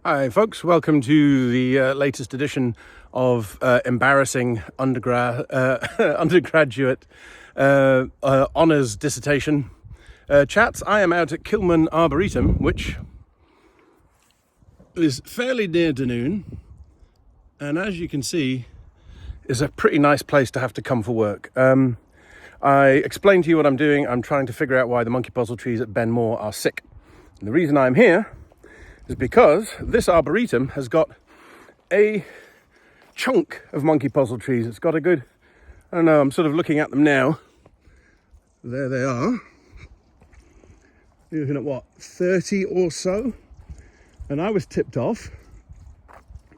Hi folks, welcome to the latest edition of embarrassing undergraduate honours dissertation chats. I am out at Kilmum Arboretum, which is fairly near Dunoon, and as you can see is a pretty nice place to have to come for work. I explained to you what I'm doing. I'm trying to figure out why the monkey puzzle trees at Benmore are sick. And the reason I'm here is because this arboretum has got a chunk of monkey puzzle trees. It's got a good, I don't know, I'm sort of looking at them now. There they are. You're looking at what, 30 or so? And I was tipped off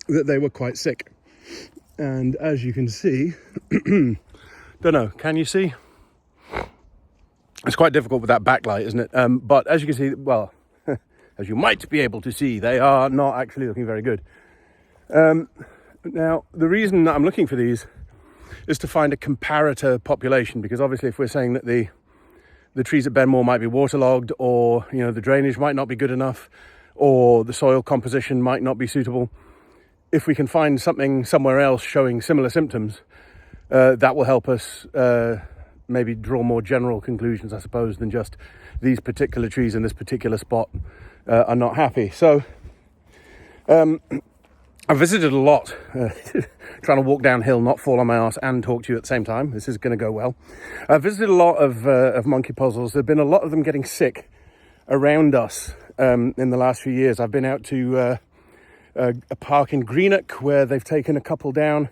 that they were quite sick. And as you can see, don't know, can you see? It's quite difficult with that backlight, isn't it? But as you can see, well, as you might be able to see, they are not actually looking very good. Now, the reason that I'm looking for these is to find a comparator population, because obviously if we're saying that the trees at Benmore might be waterlogged, or the drainage might not be good enough, or the soil composition might not be suitable, if we can find something somewhere else showing similar symptoms, that will help us maybe draw more general conclusions, I suppose, than just these particular trees in this particular spot are not happy. So I've visited a lot, trying to walk downhill, not fall on my arse and talk to you at the same time. This is going to go well. I've visited a lot of monkey puzzles. There have been a lot of them getting sick around us in the last few years. I've been out to a park in Greenock where they've taken a couple down.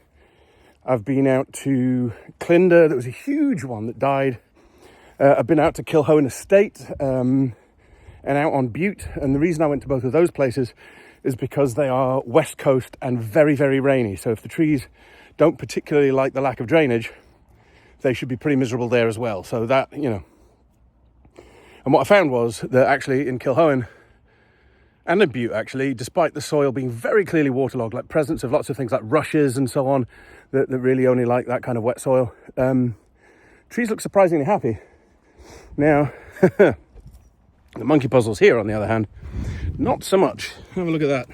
I've been out to Clinder. There was a huge one that died. I've been out to Kilhoan Estate and out on Butte. And the reason I went to both of those places is because they are west coast and very, very rainy. So if the trees don't particularly like the lack of drainage, they should be pretty miserable there as well. So that, And what I found was that actually in Kilhoan and in Butte, actually, despite the soil being very clearly waterlogged, like presence of lots of things like rushes and so on, that really only like that kind of wet soil, trees look surprisingly happy. Now, the monkey puzzles here, on the other hand, not so much. Have a look at that.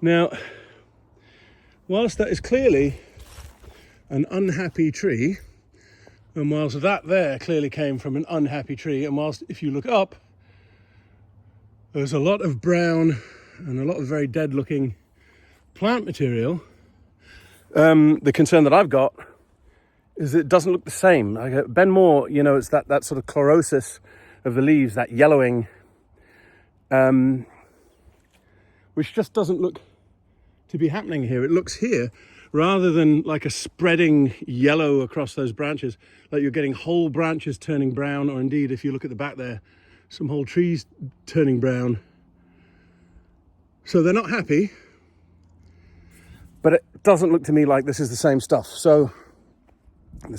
Now, whilst that is clearly an unhappy tree, and whilst that there clearly came from an unhappy tree, and whilst if you look up, there's a lot of brown and a lot of very dead looking plant material, the concern that I've got is that it doesn't look the same. Like at Benmore, it's that sort of chlorosis of the leaves, that yellowing, which just doesn't look to be happening here. It looks here, rather than like a spreading yellow across those branches, like you're getting whole branches turning brown, or indeed, if you look at the back there, some whole trees turning brown. So they're not happy, but it doesn't look to me like this is the same stuff. So the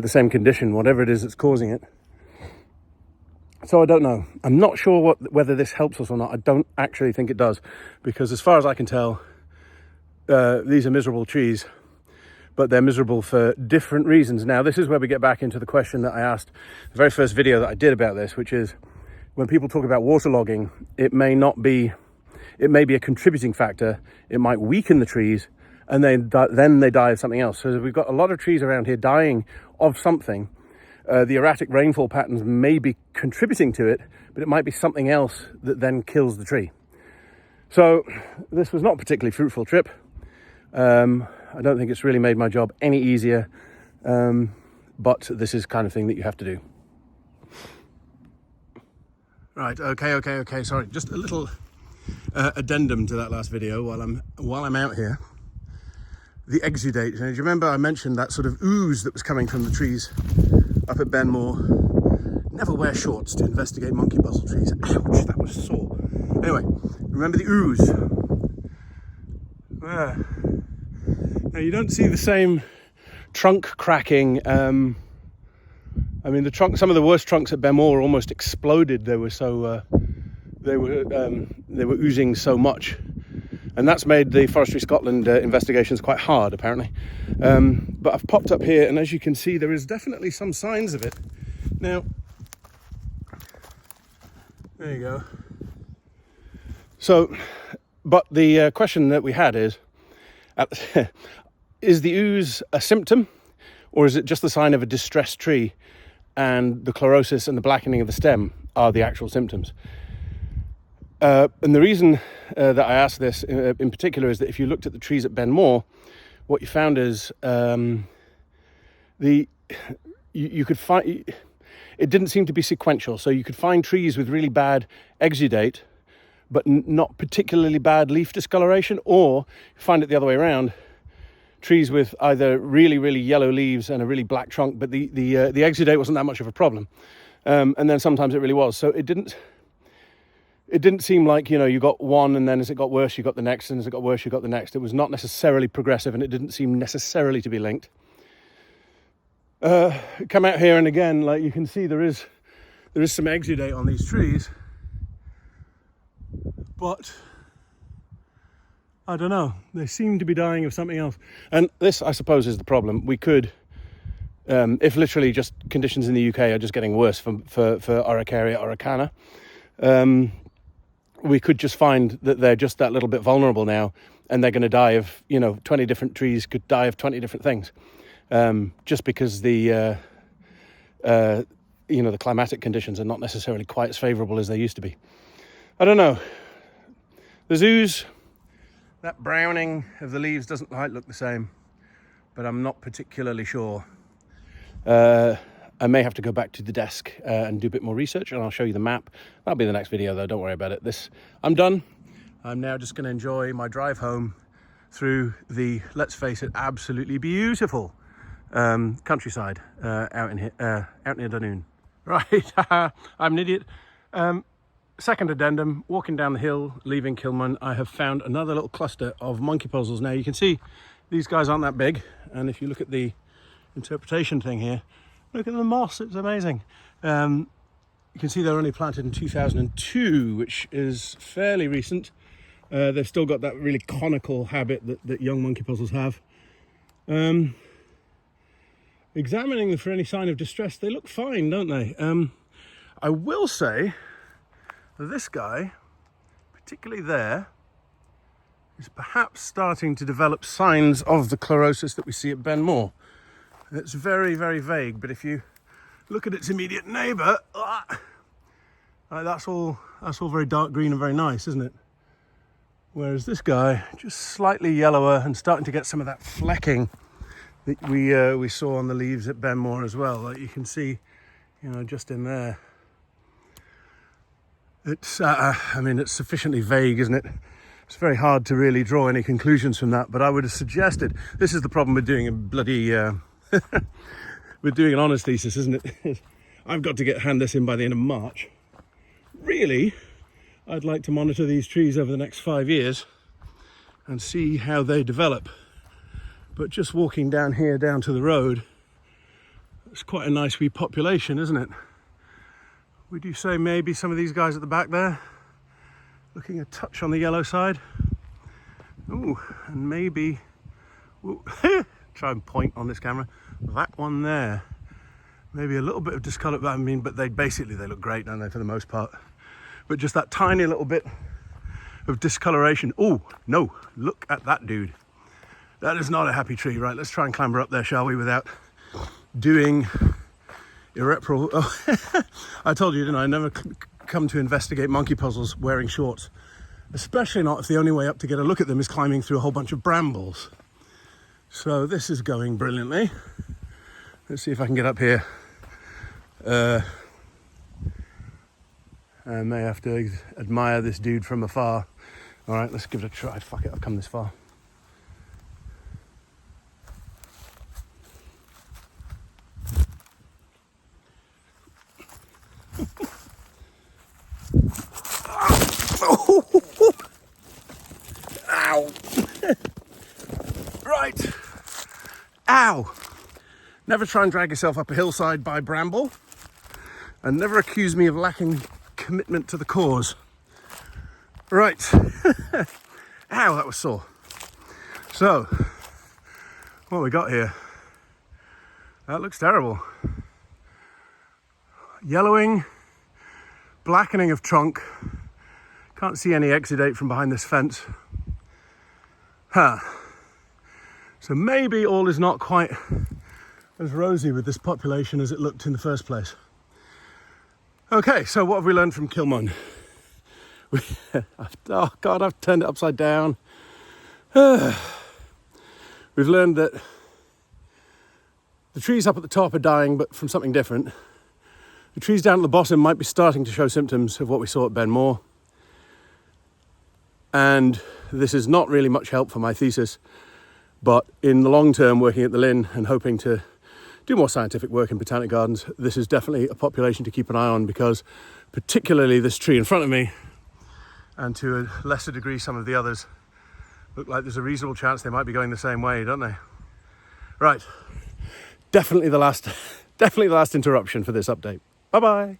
same condition, whatever it is that's causing it. So I don't know. I'm not sure whether this helps us or not. I don't actually think it does, because as far as I can tell, these are miserable trees, but they're miserable for different reasons. Now, this is where we get back into the question that I asked the very first video that I did about this, which is when people talk about waterlogging, it may be a contributing factor. It might weaken the trees, and then they die of something else. So we've got a lot of trees around here dying of something. The erratic rainfall patterns may be contributing to it, but it might be something else that then kills the tree. So this was not a particularly fruitful trip. I don't think it's really made my job any easier, but this is the kind of thing that you have to do. Right, okay, sorry, just a little addendum to that last video while I'm out here. The exudate. Now, do you remember I mentioned that sort of ooze that was coming from the trees up at Benmore? Never wear shorts to investigate monkey puzzle trees. Ouch, that was sore. Anyway, remember the ooze? Now you don't see the same trunk cracking. Some of the worst trunks at Benmore almost exploded. They were so they were oozing so much. And that's made the Forestry Scotland investigations quite hard, apparently. But I've popped up here, and as you can see, there is definitely some signs of it. Now, there you go. So, but the question that we had is, is the ooze a symptom, or is it just the sign of a distressed tree, and the chlorosis and the blackening of the stem are the actual symptoms? And the reason that I asked this in particular is that if you looked at the trees at Benmore, what you found is you could find, it didn't seem to be sequential. So you could find trees with really bad exudate, but not particularly bad leaf discoloration, or find it the other way around. Trees with either really, really yellow leaves and a really black trunk, but the exudate wasn't that much of a problem. And then sometimes it really was. So it didn't seem like, you got one and then as it got worse, you got the next, and as it got worse, you got the next. It was not necessarily progressive, and it didn't seem necessarily to be linked. Come out here, and again, like you can see, there is some exudate on these trees, but I don't know, they seem to be dying of something else. And this, I suppose, is the problem. We could, if literally just conditions in the UK are just getting worse for Araucaria, araucana, we could just find that they're just that little bit vulnerable now, and they're going to die of, 20 different trees could die of 20 different things, just because the climatic conditions are not necessarily quite as favourable as they used to be. I don't know. The ooze, that browning of the leaves doesn't quite look the same, but I'm not particularly sure. I may have to go back to the desk and do a bit more research, and I'll show you the map. That'll be the next video, though. Don't worry about it. I'm done. I'm now just going to enjoy my drive home through the, let's face it, absolutely beautiful countryside out near Dunoon. Right, I'm an idiot. Second addendum, walking down the hill, leaving Kilmum, I have found another little cluster of monkey puzzles. Now you can see these guys aren't that big, and if you look at the interpretation thing here, look at the moss, it's amazing. You can see they're only planted in 2002, which is fairly recent. They've still got that really conical habit that young monkey puzzles have. Examining them for any sign of distress, they look fine, don't they? I will say that this guy, particularly there, is perhaps starting to develop signs of the chlorosis that we see at Benmore. It's very, very vague, but if you look at its immediate neighbour, that's all very dark green and very nice, isn't it? Whereas this guy, just slightly yellower and starting to get some of that flecking that we saw on the leaves at Benmore as well. Like you can see, just in there. It's, it's sufficiently vague, isn't it? It's very hard to really draw any conclusions from that, but I would have suggested, this is the problem with doing a bloody, with doing an honours thesis, isn't it? I've got to hand this in by the end of March. Really, I'd like to monitor these trees over the next 5 years and see how they develop. But just walking down here, down to the road, it's quite a nice wee population, isn't it? Would you say maybe some of these guys at the back there, looking a touch on the yellow side? Ooh, and maybe, try and point on this camera, that one there, maybe a little bit of discolour, but they look great, don't they, for the most part? But just that tiny little bit of discoloration. Oh, no, look at that dude. That is not a happy tree. Right, let's try and clamber up there, shall we, without doing irreparable. Oh, I told you, didn't I? I never come to investigate monkey puzzles wearing shorts, especially not if the only way up to get a look at them is climbing through a whole bunch of brambles. So this is going brilliantly. Let's see if I can get up here. I may have to admire this dude from afar. All right, let's give it a try. Fuck it, I've come this far. Ow! Right. Ow! Never try and drag yourself up a hillside by bramble, and never accuse me of lacking commitment to the cause. Right. Ow, that was sore. So, what we got here? That looks terrible. Yellowing, blackening of trunk, Can't see any exudate from behind this fence. So maybe all is not quite as rosy with this population as it looked in the first place. Okay, so what have we learned from Kilmum? Oh God, I've turned it upside down. We've learned that the trees up at the top are dying, but from something different. The trees down at the bottom might be starting to show symptoms of what we saw at Benmore. And this is not really much help for my thesis, but in the long term, working at the Linn and hoping to do more scientific work in botanic gardens, this is definitely a population to keep an eye on, because particularly this tree in front of me, and to a lesser degree some of the others, look like there's a reasonable chance they might be going the same way, don't they? Right, definitely the last interruption for this update. Bye-bye.